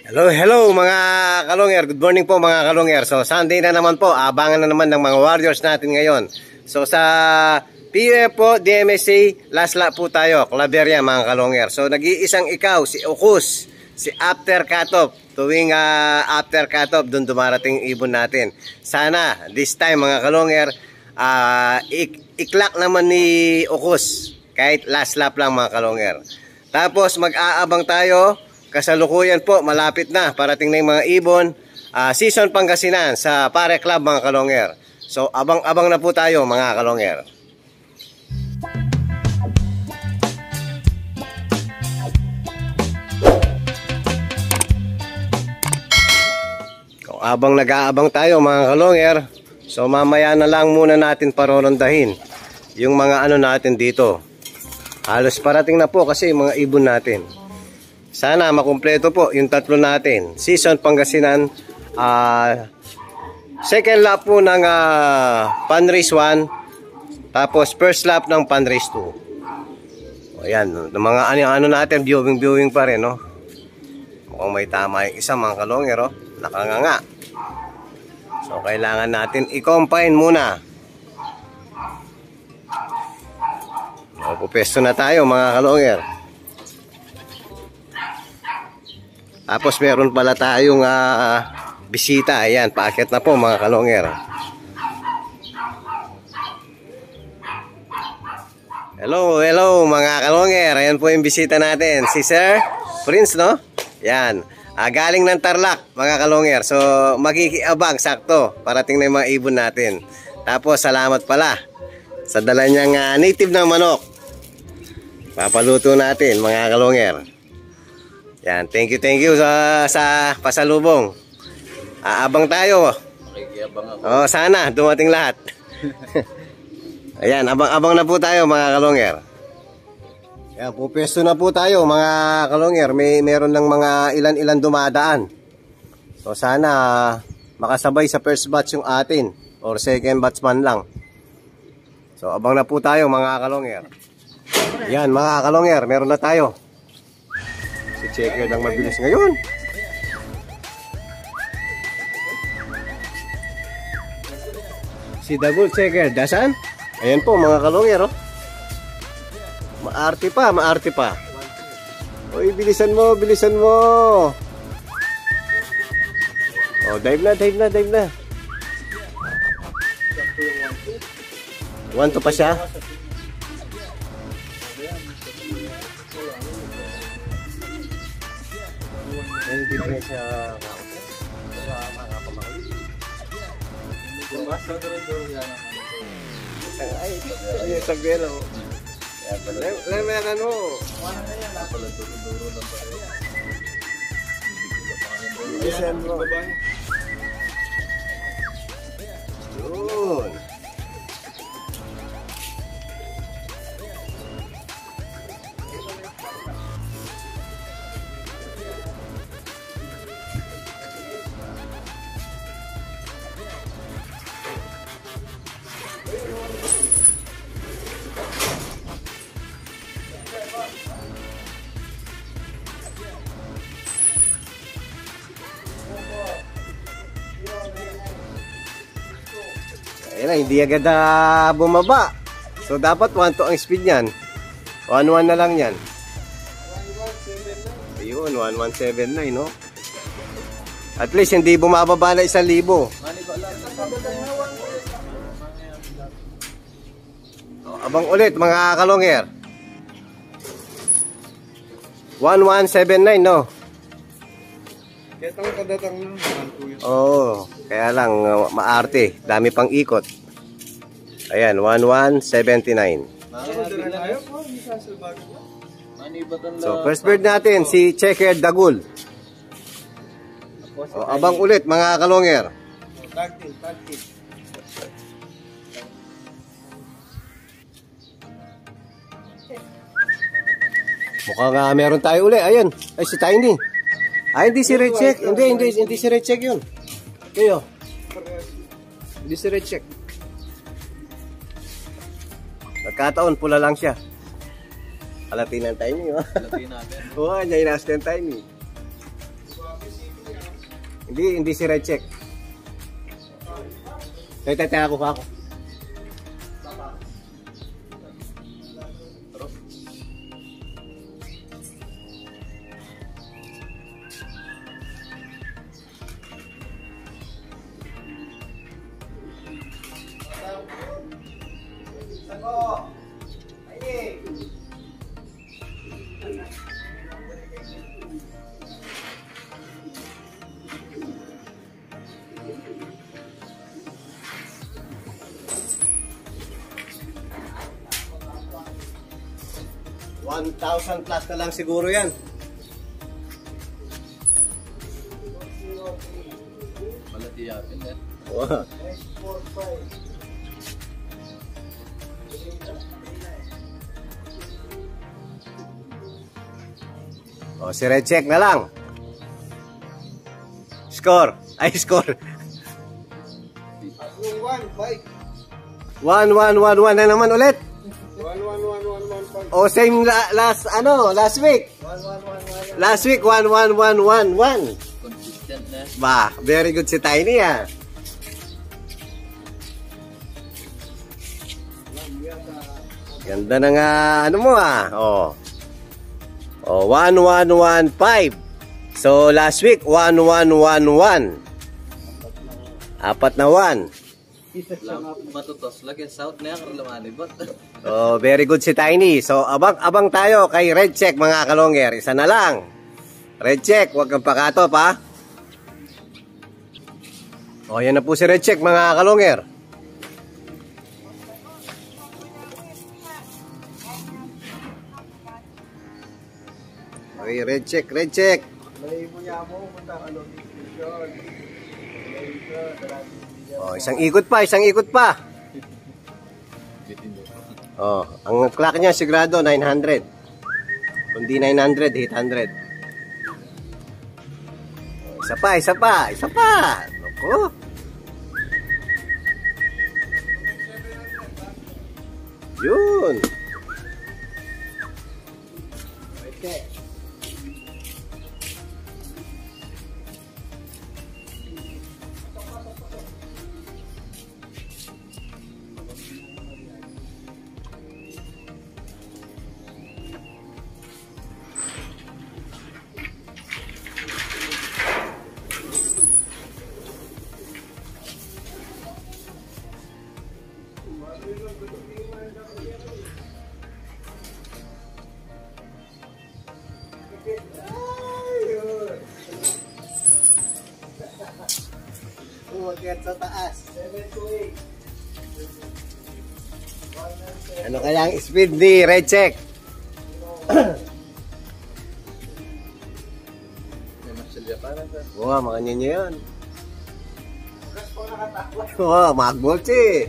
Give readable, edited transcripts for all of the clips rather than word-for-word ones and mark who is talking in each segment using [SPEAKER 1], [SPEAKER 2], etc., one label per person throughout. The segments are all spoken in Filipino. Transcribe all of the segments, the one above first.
[SPEAKER 1] Hello mga kalongger. Good morning po mga kalongger. So Sunday na naman po, abangan na naman ng mga warriors natin ngayon. So sa PUF po, DMSA, last lap po tayo, Claveria mga kalongger. So nag-iisang ikaw, si Okus, si After Cutoff. Tuwing After Cutoff, doon dumarating ibon natin. Sana this time mga kalongger, iklak naman ni Okus, kahit last lap lang mga kalongger. Tapos mag-aabang tayo. Kasalukuyan po, malapit na, parating na yung mga ibon. Season Pangasinan sa Pare Club mga kalongger. So abang-abang na po tayo mga kalongger. Kung abang nag-aabang tayo mga kalongger, so mamaya na lang muna natin parorondahin yung mga ano natin dito. Halos parating na po kasi yung mga ibon natin. Sana makumpleto po yung tatlo natin. Season Pangasinan, second lap po ng Pan-Race 1, tapos first lap ng Pan-Race 2. O yan, mga ano natin, viewing pa rin, no? Mukhang may tama yung isa mga kalongger, oh. Nakanganga. So kailangan natin i-combine muna. O, pupesto na tayo mga kalongger. Tapos meron pala tayong bisita. Ayan, paakyat na po mga kalongger. Hello mga kalongger. Ayan po yung bisita natin, si Sir Prince, no? Ayan, galing ng Tarlac mga kalongger. So makikiabang, sakto, parating na yung mga ibon natin. Tapos salamat pala sa dala niyang native na manok. Papaluto natin mga kalongger. Yan, thank you sa pasalubong. Aabang tayo.
[SPEAKER 2] Makikiabang ako.
[SPEAKER 1] Oh, sana dumating lahat. Ayan, abang na po tayo mga kalongger. Yan, pupesto na po tayo mga kalongger. Meron lang mga ilan dumadaan. So sana makasabay sa first batch yung atin or second batch man lang. So abang na po tayo mga kalongger. Yan mga kalongger, meron na tayo. Si Checker lang mabilis ngayon. Si Dagul Checker, dasan? Ayan po mga kalongger, oh. Maarte pa. Oy, bilisan mo. Oh, dive na. 1-2 pa siya. Ang diferensya sa mga pamangkin. Ay, sagbelo. Lemer ano? December. Yun. Ayan na, hindi agad bumaba. So dapat 1-2 ang speed niyan. 1-1 na lang yan. Ayun, 1179, no? At least hindi bumababa na 1,000. Abang ulit mga kalongger. 1179, no? Oh, kaya lang maarte, dami pang ikot. Ayan, 1179. So first bird natin si Checker Dagul. So, abang ulit mga kalongger. Mukhang meron tayo uli. Ayan, ay si Tiny. Ay, hindi si Red Check. Hindi si Red Check yun. Kayo. Hindi si Red Check. Nagkataon, pula lang siya. Alatin ang Tiny, oh. Alatin natin. Oo, niya inaas ng Tiny. Hindi si red check. Tayo ako pa ako. $1,000 plus na lang siguro yan.
[SPEAKER 2] Malatiyapin eh.
[SPEAKER 1] Wow. O, si red check na lang. Score. Ay, score. 1-1-1-1 na naman ulit.
[SPEAKER 3] 1-1-1-1-1-5.
[SPEAKER 1] O, same last week.
[SPEAKER 3] 1-1-1-1.
[SPEAKER 1] Last week, 1-1-1-1-1.
[SPEAKER 2] Consistent na.
[SPEAKER 1] Ba, very good si Tiny ah. Ganda na nga, ano mo ah. O, 1-1-1-5. So, last week, 1-1-1-1. Apat na 1.
[SPEAKER 2] Matutos lagi. South na yan. Karalamanibot.
[SPEAKER 1] Oh, very good si Tiny. So, abang tayo kay Red Check mga kalonger. Isa na lang. Red Check, huwag kang pakatop ha. Oh, yan na po si Red Check mga kalonger. Okay, Red Check, Red Check. Oh, isang ikot pa. Oh, ang clock niya sigurado 900. Kundi 900, 800. Oh, isa pa. Nako. Yun. Okay. Umakyat sa taas. 7 to 8. Ano kaya ang speed ni Red Check?
[SPEAKER 2] May masilya para sa...
[SPEAKER 1] Wow, makanya niya yan. Wow, magbolti.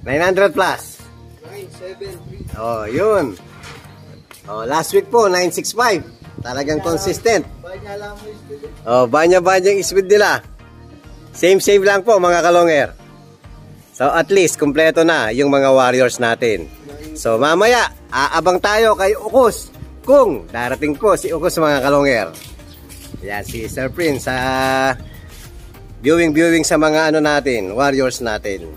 [SPEAKER 1] 900 plus.
[SPEAKER 3] 973.
[SPEAKER 1] Oh, yun. Oh, last week po, 965. Talagang consistent.
[SPEAKER 3] Banya lang mo yung
[SPEAKER 1] Oh, banya-banya yung speed nila. Same lang po mga kalonger. So at least kumpleto na yung mga warriors natin. So mamaya, aabang tayo kay Ukos kung darating po si Ukos mga kalonger. Yan si Sir Prince sa viewing sa mga ano natin, warriors natin.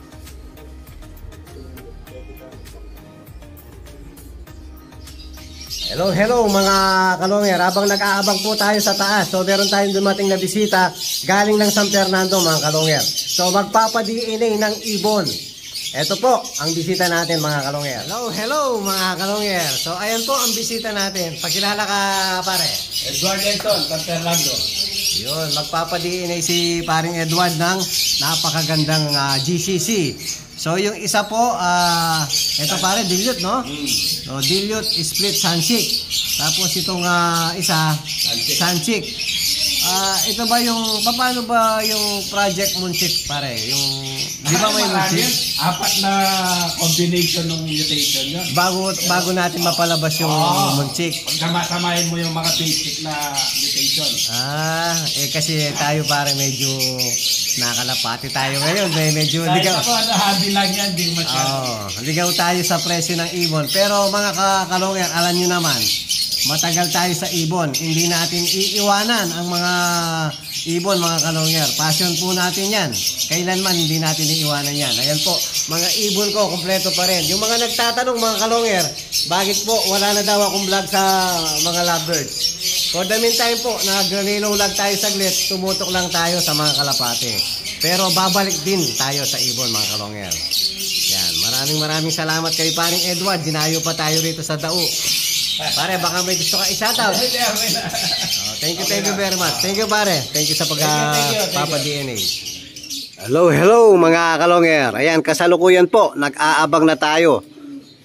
[SPEAKER 1] Hello mga kalonger. Habang nag-aabang po tayo sa taas, so meron tayong dumating na bisita galing ng San Fernando mga kalonger. So magpapa-DNA ng ibon. Ito po ang bisita natin mga kalonger. Hello mga kalonger. So ayan po ang bisita natin. Pakilala ka pare.
[SPEAKER 3] Edward Lenton, San Fernando.
[SPEAKER 1] Yun, magpapa-DNA si paring Edward ng napakagandang GCC. So yung isa po, ito pare, dilute, no? So dilute, split sunchick. Tapos itong isa, sunchick. Ito ba yung, paano ba yung project Munchik pare? Yung, di ba may Munchik?
[SPEAKER 3] Apat na combination ng mutation yun.
[SPEAKER 1] Bago natin mapalabas yung Munchik.
[SPEAKER 3] Pag namasamahin mo yung mga basic na mutation.
[SPEAKER 1] Kasi tayo pare medyo nakalapati tayo ngayon. Medyo ligaw.
[SPEAKER 3] Kahit ako, nahabi lang yan, di masyado.
[SPEAKER 1] Ligaw tayo sa presyo ng ibon. Pero mga kalonger, alam nyo naman, matagal tayo sa ibon. Hindi natin iiwanan ang mga ibon, mga kalongger. Passion po natin yan. Kailanman hindi natin iiwanan yan. Ayan po, mga ibon ko, kumpleto pa rin. Yung mga nagtatanong, mga kalongger, bakit po wala na daw akong vlog sa mga lovebirds? For the meantime po, nag-reload lang tayo saglit, tumutok lang tayo sa mga kalapate. Pero babalik din tayo sa ibon, mga kalongger. Yan, maraming salamat kay paring Edward. Dinayo pa tayo rito sa Dao. Pare, baka may gusto ka i-shoutout. Thank you very much. Thank you, pare. Thank you sa papa-DNA. Hello mga kalongger. Ayan, kasalukuyan po, nag-aabang na tayo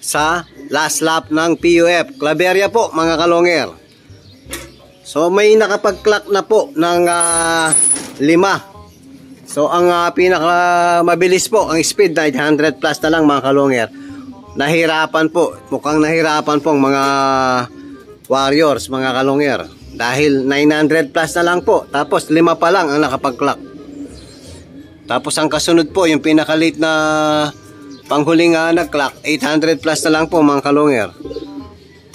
[SPEAKER 1] sa last lap ng PUF. Claveria po, mga kalongger. So, may nakapag-clock na po ng 5. So, ang pinaka mabilis po, ang speed, 900 plus na lang, mga kalongger. Nahirapan po, mukhang nahirapan po ang mga warriors, mga kalongger. Dahil 900 plus na lang po, tapos 5 pa lang ang nakapag-clock. Tapos ang kasunod po, yung pinaka-late na panghuling nag-clock, 800 plus na lang po, mga kalongger.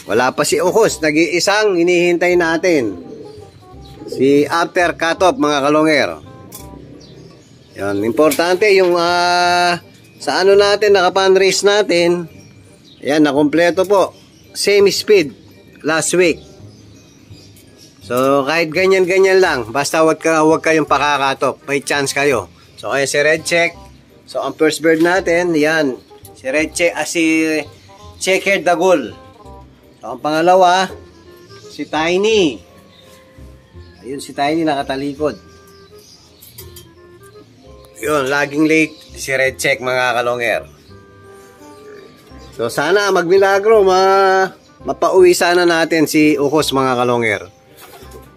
[SPEAKER 1] Wala pa si Ukos, nag-iisang hinihintay natin. Si after cut-off, mga kalongger. Yan, importante yung sa ano natin, naka-fundraise natin. Yan, nakumpleto po. Same speed last week. So, kahit ganyan-ganyan lang, basta wag kayong pakakatop, may chance kayo. So, kaya si Red Check. So, ang first bird natin, yan. Si Red Check, si Checkered Dagul. So, ang pangalawa, si Tiny. Ayun, si Tiny nakatalikod. Yun, laging late si Red Check, mga kalongger. So, sana magmilagro, mapauwi sana natin si Ukos, mga kalongger.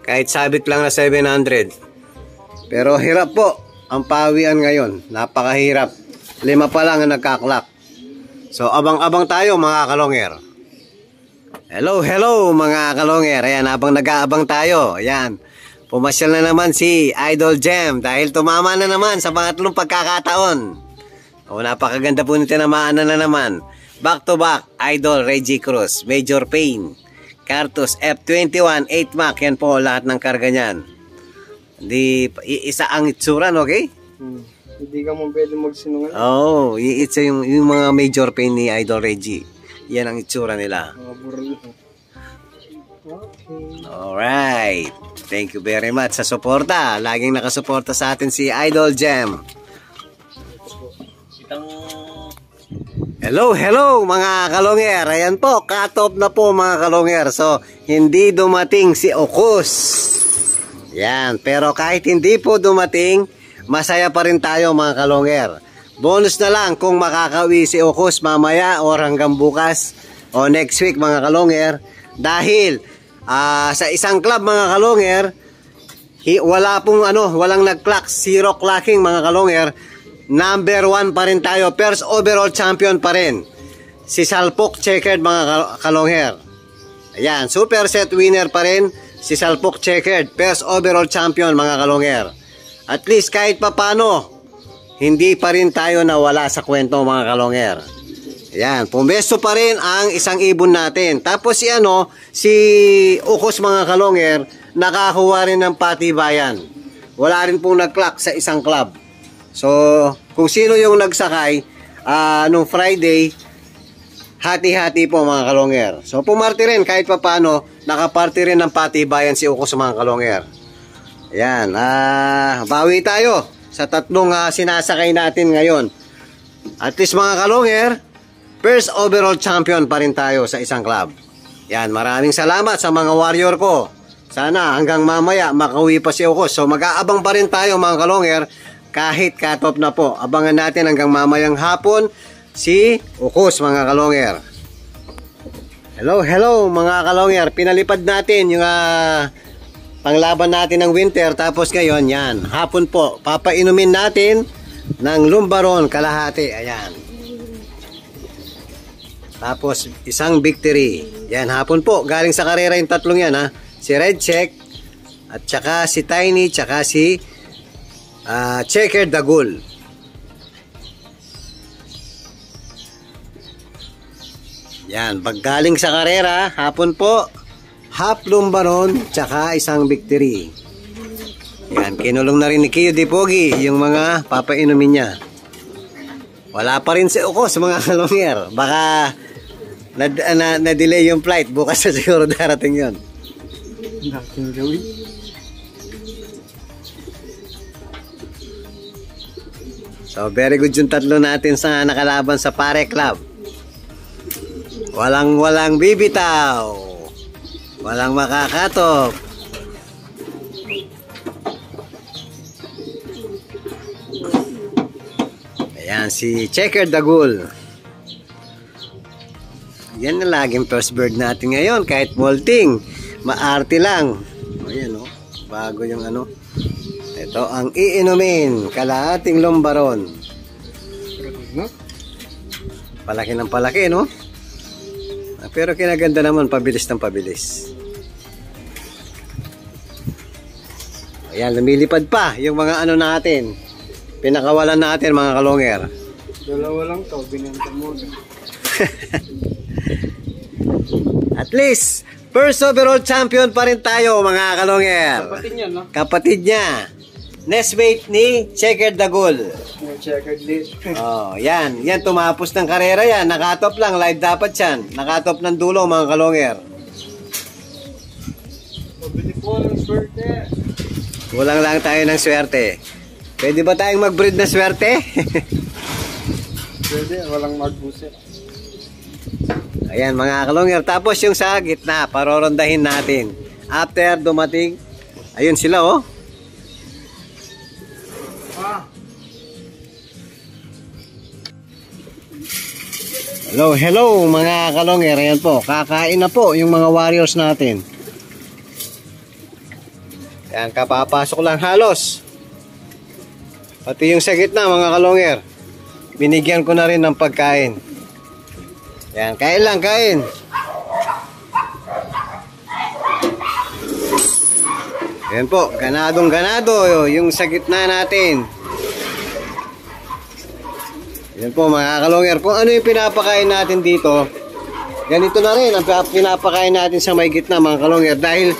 [SPEAKER 1] Kahit sabit lang na 700. Pero hirap po ang pawian ngayon. Napakahirap. 5 pa lang ang nagkaklak. So, abang-abang tayo, mga kalongger. Hello mga kalongger. Ayan, habang nag-aabang tayo. Ayan, pumasyal na naman si Idol Gem dahil tumama na naman sa pangatlong pagkakataon. O, napakaganda po nito, tinamaan na naman. Back to back, Idol Reggie Cruz, Major Pain, Cartus F21, 8 Mac. Yan po lahat ng karga niyan. Hindi, isa ang itsuran, okay?
[SPEAKER 2] Hindi ka mo pwede magsinungaling.
[SPEAKER 1] Oo, isa yung mga Major Pain ni Idol Reggie. Yan ang itsura nila. Alright. Thank you very much sa suporta. Laging nakasuporta sa atin si Idol Gem. Hello mga kalongger. Ayan po, cut-off na po, mga kalongger. So, hindi dumating si Ukos. Yan, pero kahit hindi po dumating, masaya pa rin tayo, mga kalongger. Bonus na lang kung makakauwi si Ukos mamaya or hanggang bukas o next week, mga kalongger. Dahil sa isang club, mga kalongger, walang nag-clock, 0 clocking, mga kalongger. Number 1 pa rin tayo, first overall champion pa rin. Si Salpok Checkered, mga kalongger. Ayan, super set winner pa rin si Salpok Checkered, first overall champion, mga kalongger. At least kahit papano, hindi pa rin tayo nawala sa kwento, mga kalongger. Ayan, pumesto pa rin ang isang ibon natin. Tapos si Ukos, mga kalongger, nakakuha rin ng patibayan. Wala rin pong nag-clock sa isang club. So, kung sino yung nagsakay nung Friday, hati-hati po, mga kalongger. So, pumarty rin kahit papano, nakaparty rin ng patibayan si Ukos, mga kalongger. Ayan, bawi tayo sa tatlong sinasakay natin ngayon. At least, mga kalongger, first overall champion pa rin tayo sa isang club. Yan, maraming salamat sa mga warrior ko. Sana hanggang mamaya makauwi pa si Ukos. So, mag-aabang pa rin tayo, mga kalongger, kahit cut-off na po. Abangan natin hanggang mamayang hapon si Ukos, mga kalongger. Hello mga kalongger. Pinalipad natin yung panglaban natin ng winter. Tapos ngayon, yan, hapon po, papainumin natin ng Lumbaron kalahati. Ayan. Tapos isang victory. Yan, hapon po, galing sa karera yung tatlong yan, ha. Si Red Check, at saka si Tiny, saka si Checkered Dagul. Yan, pag galing sa karera, hapon po, half lumbaron, tsaka isang victory. Yan, kinulong na rin ni Kiyo Di Pogi yung mga papainumin niya. Wala pa rin si Ukos, mga kalongyer. Baka na-delay yung flight. Bukas na siguro darating yun.
[SPEAKER 3] Naking gawin.
[SPEAKER 1] So, very good yung tatlo natin sa nakalaban sa Pare Club. Walang bibitaw. Walang makakatok. Ayan, si Checker Dagul. Yan na laging first bird natin ngayon. Kahit molting, maarte lang. Ayan, oh. Bago yung ano. Ito ang iinumin. Kalahating lumbaron. Palaki ng palaki, no? Pero kinaganda naman, pabilis ng pabilis. Ayan, lumilipad pa yung mga ano natin. Pinakawalan natin, mga kalongyer.
[SPEAKER 3] Dalawa lang to, binenta mo.
[SPEAKER 1] At least, first overall champion pa rin tayo, mga kalongyer.
[SPEAKER 3] Kapatid niya, no?
[SPEAKER 1] Kapatid niya. Nestmate ni Checker Dagul.
[SPEAKER 3] May checkered list.
[SPEAKER 1] Oh, yan. Yan, tumapos ng karera yan. Nakatop lang. Live dapat yan. Nakatop ng dulo, mga kalongyer.
[SPEAKER 3] Pabili po ng swerte.
[SPEAKER 1] Kulang lang tayo ng swerte. Pwede ba tayong mag-breed na swerte?
[SPEAKER 3] Pwede, walang magbuset.
[SPEAKER 1] Ayan, mga kalongyer. Tapos yung sa gitna, parorondahin natin. After dumating, ayun sila, oh. Hello mga kalongyer. Ayan po, kakain na po yung mga warriors natin. Ayan, kapapasok lang halos. Pati yung sa gitna, mga kalongyer, binigyan ko na rin ng pagkain. Ayan, kain lang, kain. Ayan po, ganadong ganado yung sa gitna natin. Yan po, mga kalongyer, kung ano yung pinapakain natin dito, ganito na rin ang pinapakain natin sa may gitna, mga kalongyer. Dahil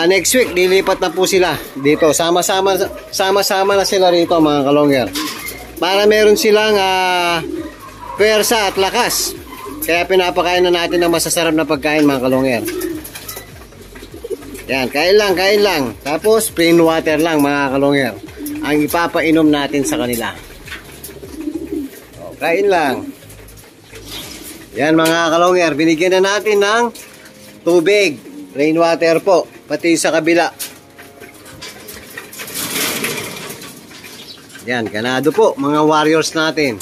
[SPEAKER 1] next week, lilipat na po sila dito. Sama-sama na sila rito, mga kalongyer. Para meron silang pwersa at lakas. Kaya pinapakain na natin ng masasarap na pagkain, mga kalongyer. Yan, kain lang, kain lang. Tapos, plain water lang, mga kalongyer, ang ipapainom natin sa kanila. Kain lang. Yan, mga kalongyer, binigyan na natin ng tubig, plain water po, pati sa kabila. Yan, ganado po, mga warriors natin.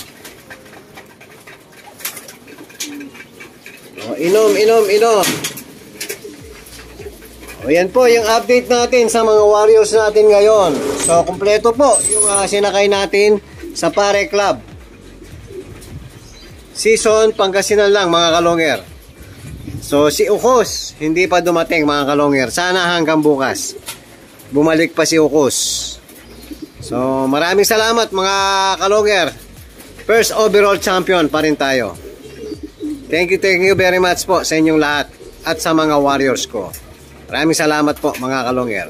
[SPEAKER 1] O, inom. O, yan po yung update natin sa mga warriors natin ngayon. So, kumpleto po yung sinakay natin sa Pare Club. Season Pangasinan lang, mga kalongyer. So si Ukos hindi pa dumating, mga kalongyer. Sana hanggang bukas bumalik pa si Ukos. So maraming salamat, mga kalongyer. First overall champion pa rin tayo. Thank you very much po sa inyong lahat at sa mga warriors ko. Maraming salamat po, mga kalongyer.